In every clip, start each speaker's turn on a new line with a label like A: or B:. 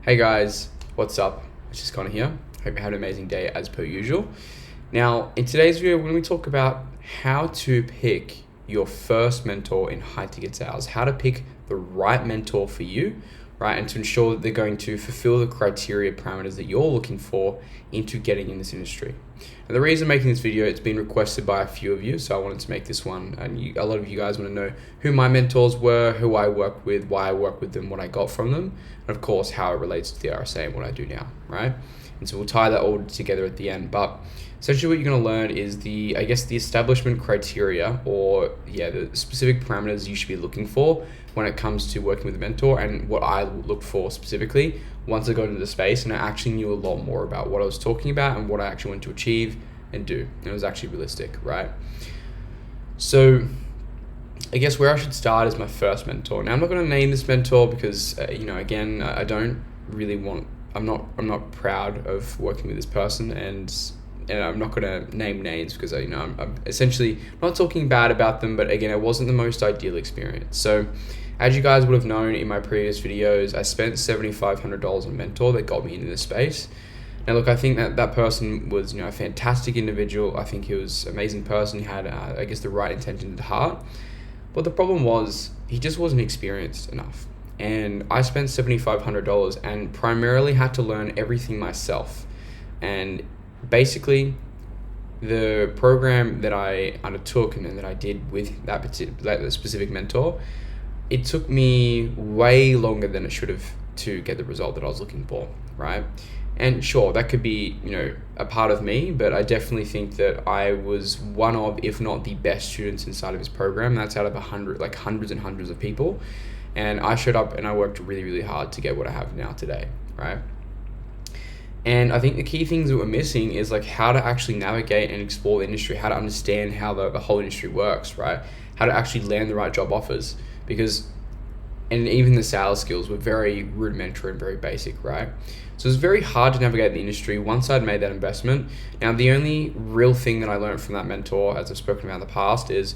A: Hey guys, what's up? It's just Connor here. Hope you had an amazing day as per usual. Now, in today's video, we're going to talk about how to pick your first mentor in high ticket sales, how to pick the right mentor for you, right? And to ensure that they're going to fulfill the criteria parameters that you're looking for into getting in this industry. And the reason I'm making this video, it's been requested by a few of you, so I wanted to make this one. And a lot of you guys want to know who my mentors were, who I work with, why I work with them, what I got from them, and of course, how it relates to the RSA and what I do now, right? And so we'll tie that all together at the end. But essentially what you're going to learn is the establishment criteria, or the specific parameters you should be looking for when it comes to working with a mentor, and what I look for specifically once I got into the space and I actually knew a lot more about what I was talking about and what I actually wanted to achieve and do. And it was actually realistic, right? So I guess where I should start is my first mentor. Now I'm not going to name this mentor because again, I don't really want. I'm not proud of working with this person, and I'm not going to name names because I'm essentially not talking bad about them, but again, it wasn't the most ideal experience. So as you guys would have known in my previous videos, I spent $7,500 on a mentor that got me into this space. Now look, I think that person was a fantastic individual. I think he was an amazing person. He had the right intention at heart. But the problem was he just wasn't experienced enough. And I spent $7,500 and primarily had to learn everything myself. And basically, the program that I undertook and that I did with that specific mentor, it took me way longer than it should have to get the result that I was looking for, right? And sure, that could be, a part of me, but I definitely think that I was one of, if not the best students inside of his program. That's out of hundreds and hundreds of people. And I showed up and I worked really, really hard to get what I have now today, right? And I think the key things that we're missing is how to actually navigate and explore the industry, how to understand how the whole industry works, right? How to actually land the right job offers, and even the sales skills were very rudimentary and very basic, right? So it's very hard to navigate the industry once I'd made that investment. Now, the only real thing that I learned from that mentor, as I've spoken about in the past, is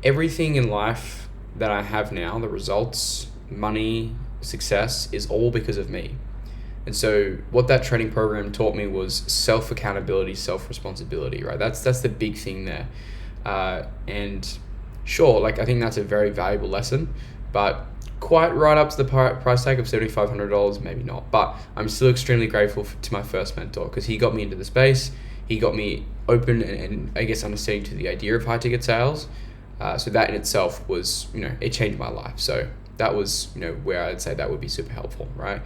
A: everything in life that I have now, the results, money, success, is all because of me. And so what that training program taught me was self-accountability, self-responsibility, right? That's the big thing there. And sure, I think that's a very valuable lesson, but quite right up to the price tag of $7,500, maybe not. But I'm still extremely grateful to my first mentor because he got me into the space. He got me open and understanding to the idea of high ticket sales. So that in itself was, it changed my life. So that was, where I'd say that would be super helpful, right?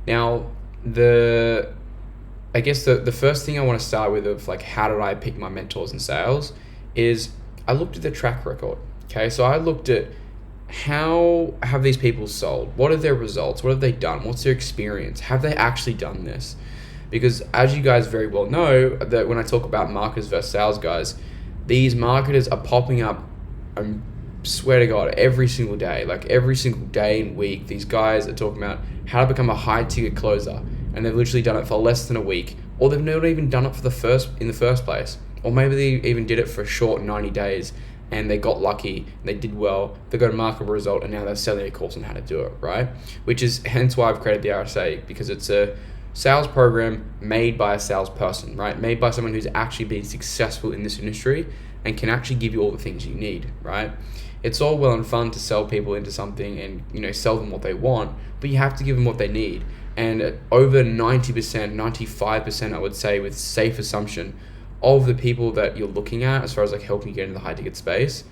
A: Now, the first thing I want to start with of how did I pick my mentors in sales is I looked at the track record. Okay, so I looked at how have these people sold? What are their results? What have they done? What's their experience? Have they actually done this? Because as you guys very well know, that when I talk about marketers versus sales guys, these marketers are popping up, I swear to God, every single day. Every single day and week, these guys are talking about how to become a high ticket closer, and they've literally done it for less than a week, or they've never even done it in the first place, or maybe they even did it for a short 90 days and they got lucky, they did well, they got a marketable result, and now they're selling a course on how to do it, right? Which is hence why I've created the RSA, because it's a sales program made by a salesperson, right? Made by someone who's actually been successful in this industry and can actually give you all the things you need, right? It's all well and fun to sell people into something and sell them what they want, but you have to give them what they need. And over 90%, 95%, I would say, with safe assumption, of the people that you're looking at as far as helping you get into the high ticket space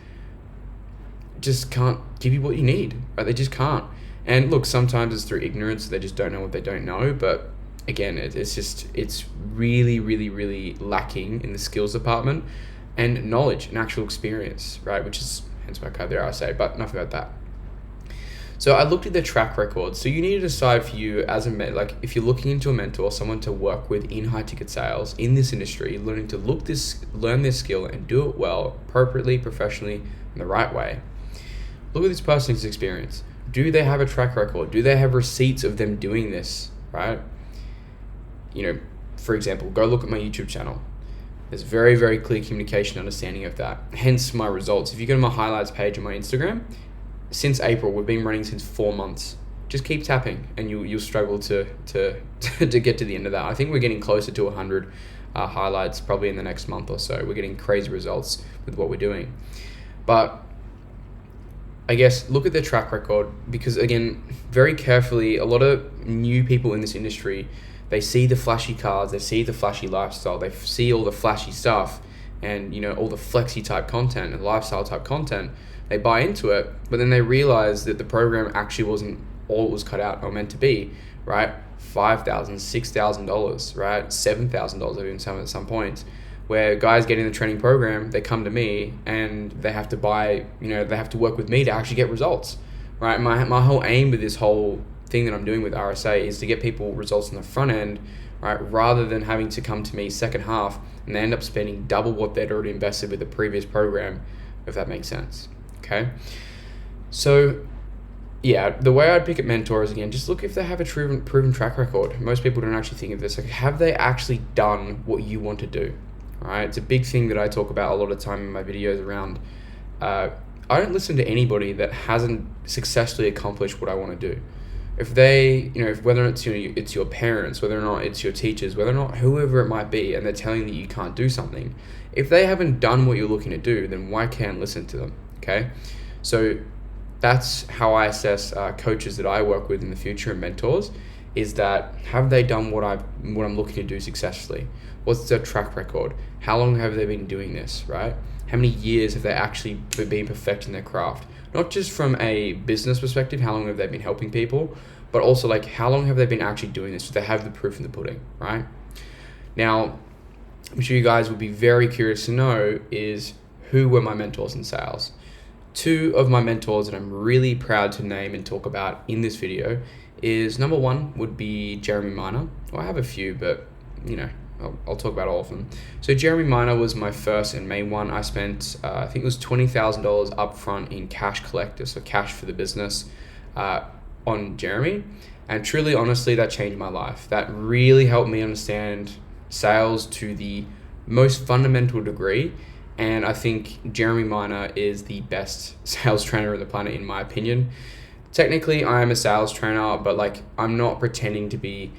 A: just can't give you what you need, right? They just can't. And look, sometimes it's through ignorance. They just don't know what they don't know. But again, it's really, really, really lacking in the skills department and knowledge and actual experience, right? Which is hence why I cut the RSA, but enough about that. So I looked at their track record. So you need to decide for you as if you're looking into a mentor, someone to work with in high ticket sales in this industry, learning to learn this skill and do it well, appropriately, professionally, in the right way. Look at this person's experience. Do they have a track record? Do they have receipts of them doing this, right? For example, go look at my YouTube channel. There's very, very clear communication, understanding of that. Hence my results. If you go to my highlights page on my Instagram, since April, we've been running since 4 months, just keep tapping, and you'll struggle to to get to the end of that. I think we're getting closer to 100 highlights probably in the next month or so. We're getting crazy results with what we're doing. But I guess look at their track record, because again, very carefully, a lot of new people in this industry, they see the flashy cars, they see the flashy lifestyle, they see all the flashy stuff, and all the flexi type content and lifestyle type content. They buy into it, but then they realize that the program actually wasn't all it was cut out or meant to be, right? $5,000, $6,000, right? $7,000 even at some points, where guys get in the training program, they come to me and they have to buy, they have to work with me to actually get results, right? My whole aim with this whole thing that I'm doing with RSA is to get people results on the front end, right? Rather than having to come to me second half and they end up spending double what they'd already invested with the previous program, if that makes sense, okay? So yeah, the way I'd pick at mentors, again, just look if they have a proven track record. Most people don't actually think of this. Like, have they actually done what you want to do? All right, it's a big thing that I talk about a lot of time in my videos around. I don't listen to anybody that hasn't successfully accomplished what I want to do. If they, if whether it's it's your parents, whether or not it's your teachers, whether or not whoever it might be, and they're telling you that you can't do something, if they haven't done what you're looking to do, then why can't listen to them? Okay, so that's how I assess coaches that I work with in the future and mentors, is that have they done what I'm looking to do successfully? What's their track record? How long have they been doing this, right? How many years have they actually been perfecting their craft? Not just from a business perspective, how long have they been helping people, but also like how long have they been actually doing this? So they have the proof in the pudding, right? Now, I'm sure you guys would be very curious to know is who were my mentors in sales. Two of my mentors that I'm really proud to name and talk about in this video is, number one would be Jeremy Miner. Well, I have a few, but I'll talk about all of them. So Jeremy Miner was my first and main one. I spent, I think it was $20,000 upfront in cash collector, so cash for the business, on Jeremy. And truly, honestly, that changed my life. That really helped me understand sales to the most fundamental degree. And I think Jeremy Miner is the best sales trainer on the planet, in my opinion. Technically, I am a sales trainer, but I'm not pretending to be,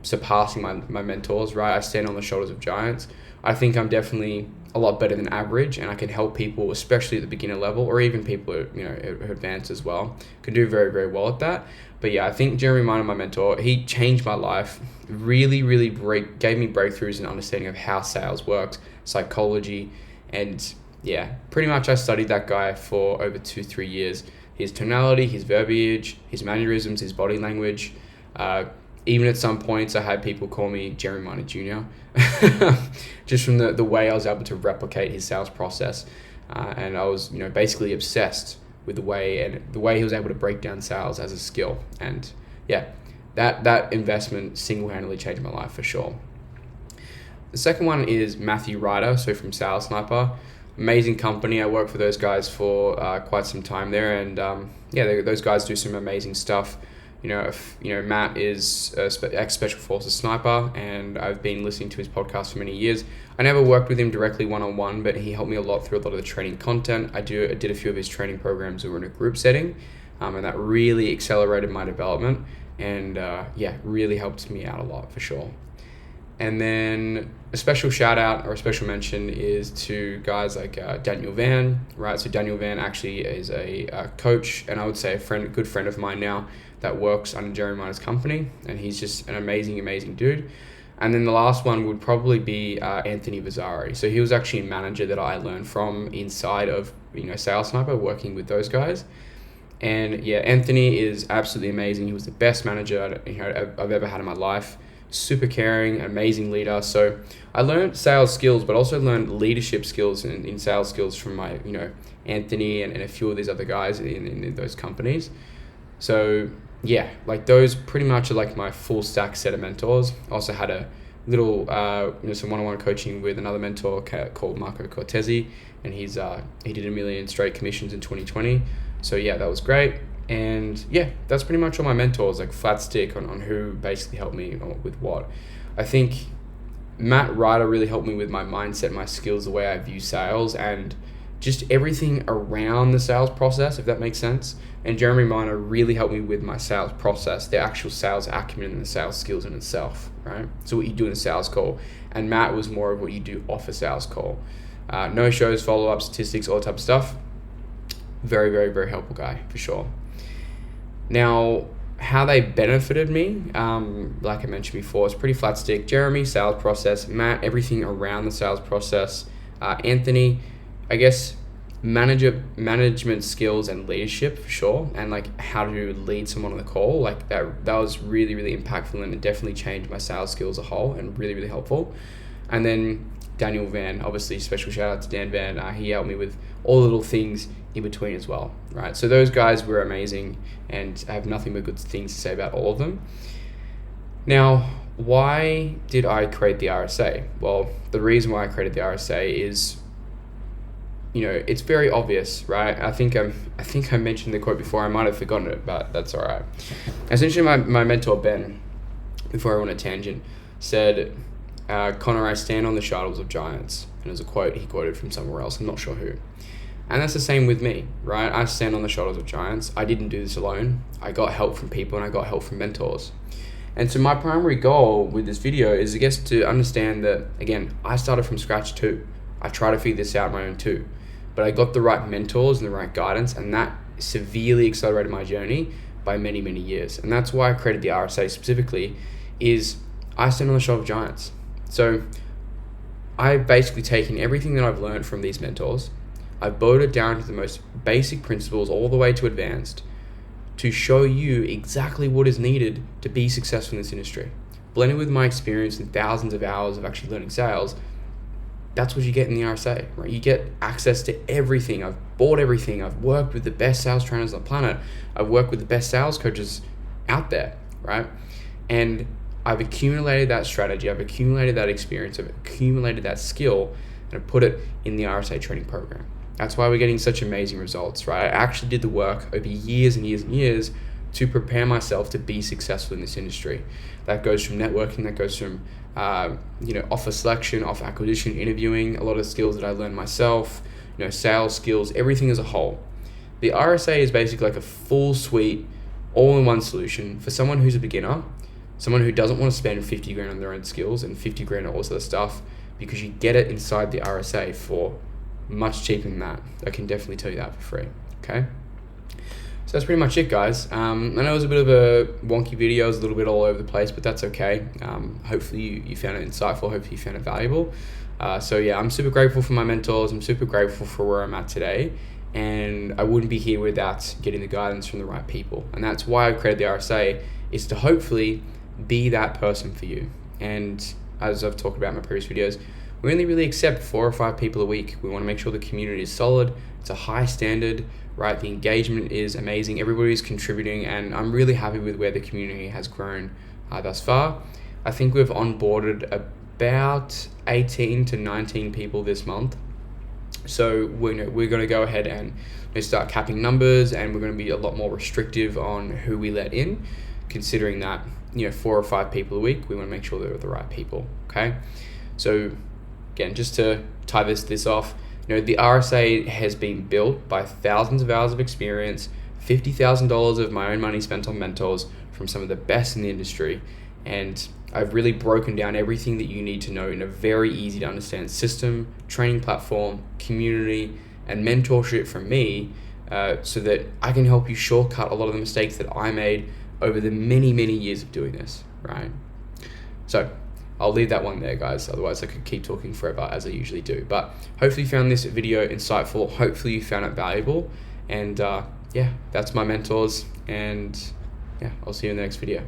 A: surpassing my mentors, right? I stand on the shoulders of giants. I think I'm definitely a lot better than average, and I can help people, especially at the beginner level, or even people who advanced as well, can do very, very well at that. But yeah, I think Jeremy Miner, my mentor, he changed my life, really, really gave me breakthroughs in understanding of how sales works, psychology, and yeah, pretty much I studied that guy for over 2-3 years. His tonality, his verbiage, his mannerisms, his body language. Even at some points, I had people call me Jeremy Miner Jr. just from the way I was able to replicate his sales process. And I was, basically obsessed with the way he was able to break down sales as a skill. And yeah, that investment single-handedly changed my life for sure. The second one is Matthew Ryder, so from Sales Sniper. Amazing company. I worked for those guys for quite some time there, and those guys do some amazing stuff. Matt is ex-Special Forces sniper, and I've been listening to his podcast for many years. I never worked with him directly one-on-one, but he helped me a lot through a lot of the training content. I did a few of his training programs that were in a group setting, and that really accelerated my development, and really helped me out a lot for sure. And then a special shout out or a special mention is to guys like Daniel Van, right? So Daniel Van actually is a coach, and I would say a good friend of mine now that works under Jeremy Miner's company, and he's just an amazing, amazing dude. And then the last one would probably be Anthony Vazzari. So he was actually a manager that I learned from inside of Sales Sniper, working with those guys. And yeah, Anthony is absolutely amazing. He was the best manager I've ever had in my life. Super caring, amazing leader. So I learned sales skills, but also learned leadership skills in sales skills from my Anthony and a few of these other guys in those companies. So yeah, those pretty much are my full stack set of mentors. I also had a little some one-on-one coaching with another mentor called Marco Cortesi, and he did 1 million straight commissions in 2020. So yeah, that was great. And yeah, that's pretty much all my mentors, flat stick on who basically helped me with what. I think Matt Ryder really helped me with my mindset, my skills, the way I view sales, and just everything around the sales process, if that makes sense. And Jeremy Miner really helped me with my sales process, the actual sales acumen and the sales skills in itself, right? So what you do in a sales call. And Matt was more of what you do off a sales call. No shows, follow-up, statistics, all that type of stuff. Very, very, very helpful guy, for sure. Now, how they benefited me, like I mentioned before, it's pretty flat stick. Jeremy, sales process. Matt, everything around the sales process. Anthony, I guess, management skills and leadership, for sure, and like how to lead someone on the call. Like that was really, really impactful, and it definitely changed my sales skills as a whole, and really, really helpful. And then Daniel Van, obviously, special shout out to Dan Van. He helped me with all the little things in between as well, right? So those guys were amazing, and I have nothing but good things to say about all of them. Now, why did I create the RSA? Well, the reason why I created the RSA is, it's very obvious, right? I think I mentioned the quote before. I might have forgotten it, but that's all right. Essentially, my mentor, Ben, before I went on a tangent, said, Connor, I stand on the shoulders of giants. And it was a quote he quoted from somewhere else. I'm not sure who. And that's the same with me, right? I stand on the shoulders of giants. I didn't do this alone. I got help from people, and I got help from mentors. And so my primary goal with this video is, I guess, to understand that, again, I started from scratch too. I try to figure this out on my own too. But I got the right mentors and the right guidance, and that severely accelerated my journey by many, many years. And that's why I created the RSA specifically, is I stand on the shoulders of giants. So I've basically taken everything that I've learned from these mentors, I've boiled it down to the most basic principles all the way to advanced to show you exactly what is needed to be successful in this industry. Blended with my experience and thousands of hours of actually learning sales, that's what you get in the RSA, right? You get access to everything. I've bought everything. I've worked with the best sales trainers on the planet. I've worked with the best sales coaches out there, right? And I've accumulated that strategy. I've accumulated that experience. I've accumulated that skill, and I've put it in the RSA training program. That's why we're getting such amazing results, right? I actually did the work over years and years and years to prepare myself to be successful in this industry. That goes from networking, that goes from offer selection, offer acquisition, interviewing, a lot of skills that I learned myself, sales skills, everything as a whole. The RSA is basically like a full suite, all-in-one solution for someone who's a beginner, someone who doesn't want to spend 50 grand on their own skills and 50 grand on all this other stuff, because you get it inside the RSA for much cheaper than that. I can definitely tell you that for free, okay? So that's pretty much it, guys. I know it was a bit of a wonky video. It was a little bit all over the place, but that's okay. Hopefully you found it insightful. Hopefully you found it valuable. So yeah, I'm super grateful for my mentors. I'm super grateful for where I'm at today. And I wouldn't be here without getting the guidance from the right people. And that's why I created the RSA, is to hopefully be that person for you. And as I've talked about in my previous videos, we only really accept 4 or 5 people a week. We want to make sure the community is solid. It's a high standard, right? The engagement is amazing. Everybody's contributing, and I'm really happy with where the community has grown thus far. I think we've onboarded about 18 to 19 people this month. So we're going to go ahead and start capping numbers, and we're going to be a lot more restrictive on who we let in, considering that 4 or 5 people a week. We want to make sure they're the right people. Okay, so again, just to tie this off, the RSA has been built by thousands of hours of experience, $50,000 of my own money spent on mentors from some of the best in the industry, and I've really broken down everything that you need to know in a very easy to understand system, training platform, community, and mentorship from me, so that I can help you shortcut a lot of the mistakes that I made over the many, many years of doing this, right? So I'll leave that one there, guys. Otherwise, I could keep talking forever, as I usually do. But hopefully you found this video insightful. Hopefully you found it valuable. And yeah, that's my mentors. And yeah, I'll see you in the next video.